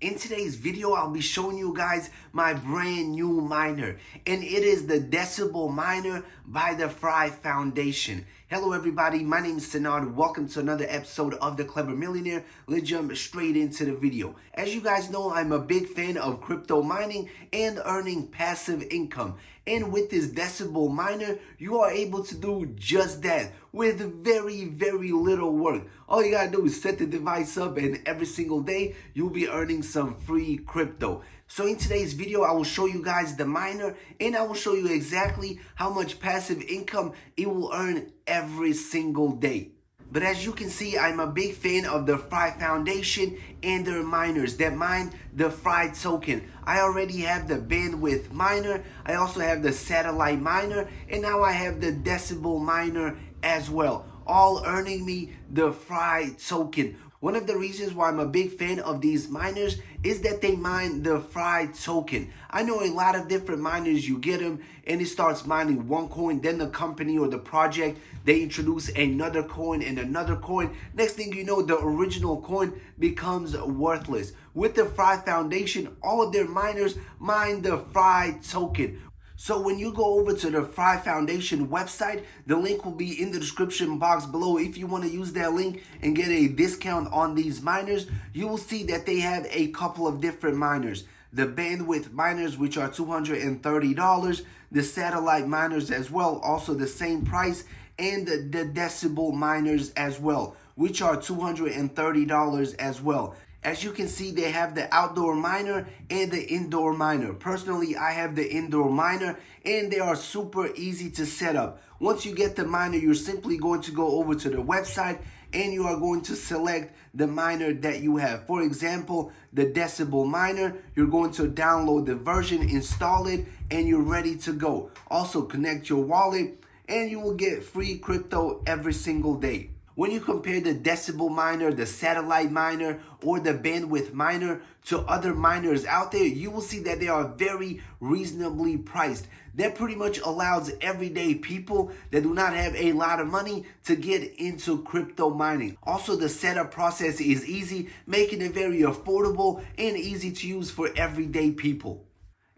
In today's video, I'll be showing you guys my brand new miner, and it is the Decibel miner by the Fry Foundation. Hello everybody, my name is Sanad. Welcome to another episode of The Clever Millionaire. Let's jump straight into the video. As you guys know, I'm a big fan of crypto mining and earning passive income. And with this Decibel miner, you are able to do just that with very, very little work. All you gotta do is set the device up, and every single day, you'll be earning some free crypto. So in today's video, I will show you guys the miner, and I will show you exactly how much passive income it will earn every single day. But as you can see, I'm a big fan of the Fry Foundation and their miners that mine the Fry token. I already have the bandwidth miner, I also have the satellite miner, and now I have the Decibel miner as well, all earning me the Fry token. One of the reasons why I'm a big fan of these miners is that they mine the Fry token. I know a lot of different miners, you get them and it starts mining one coin, then the company or the project, they introduce another coin and another coin. Next thing you know, the original coin becomes worthless. With the Fry Foundation, all of their miners mine the Fry token. So when you go over to the Fry Foundation website, the link will be in the description box below. If you want to use that link and get a discount on these miners, you will see that they have a couple of different miners. The bandwidth miners, which are $230, the satellite miners as well, also the same price, and the Decibel miners as well, which are $230 as well. As you can see, they have the outdoor miner and the indoor miner. Personally, I have the indoor miner, and they are super easy to set up. Once you get the miner, you're simply going to go over to the website and you are going to select the miner that you have. For example, the Decibel miner, you're going to download the version, install it, and you're ready to go. Also, connect your wallet and you will get free crypto every single day. When you compare the Decibel miner, the satellite miner, or the bandwidth miner to other miners out there, you will see that they are very reasonably priced. That pretty much allows everyday people that do not have a lot of money to get into crypto mining. Also, the setup process is easy, making it very affordable and easy to use for everyday people.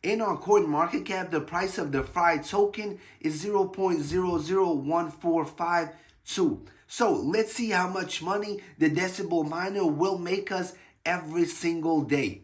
And on CoinMarketCap, the price of the Fry token is 0.001452. So let's see how much money the Decibel miner will make us every single day.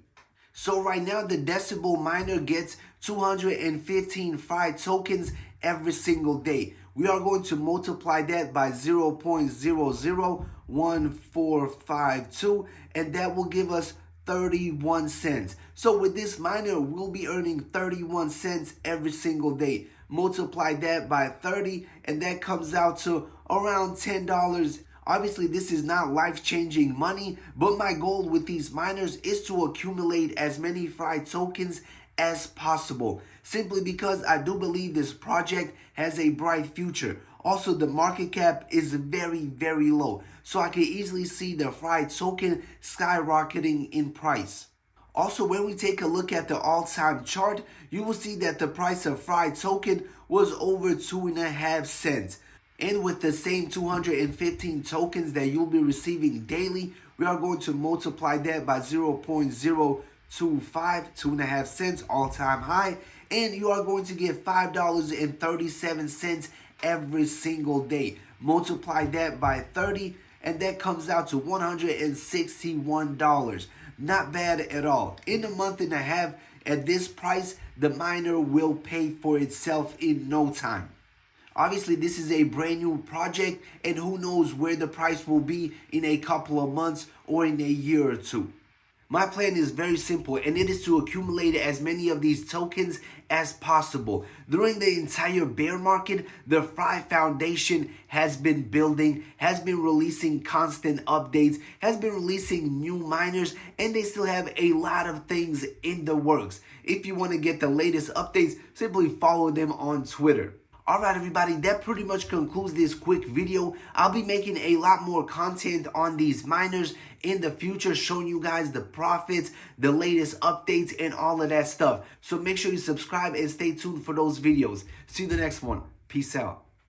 So right now, the Decibel miner gets 215 Fry tokens every single day. We are going to multiply that by 0.001452, and that will give us 31 cents. So with this miner, we'll be earning 31 cents every single day. Multiply that by 30, and that comes out to around $10. Obviously, this is not life-changing money, but my goal with these miners is to accumulate as many Fry tokens as possible, simply because I do believe this project has a bright future. Also, the market cap is very, very low, so I can easily see the Fry token skyrocketing in price. Also, when we take a look at the all-time chart, you will see that the price of Fry token was over 2.5 cents. And with the same 215 tokens that you'll be receiving daily, we are going to multiply that by 0.025, 2.5 cents, all-time high, and you are going to get $5.37 every single day. Multiply that by 30, and that comes out to $161. Not bad at all. In a month and a half, at this price, the miner will pay for itself in no time. Obviously, this is a brand new project, and who knows where the price will be in a couple of months or in a year or two. My plan is very simple, and it is to accumulate as many of these tokens as possible. During the entire bear market, the Fry Foundation has been building, has been releasing constant updates, has been releasing new miners, and they still have a lot of things in the works. If you want to get the latest updates, simply follow them on Twitter. Alright everybody, that pretty much concludes this quick video. I'll be making a lot more content on these miners in the future, showing you guys the profits, the latest updates, and all of that stuff. So make sure you subscribe and stay tuned for those videos. See you in the next one. Peace out.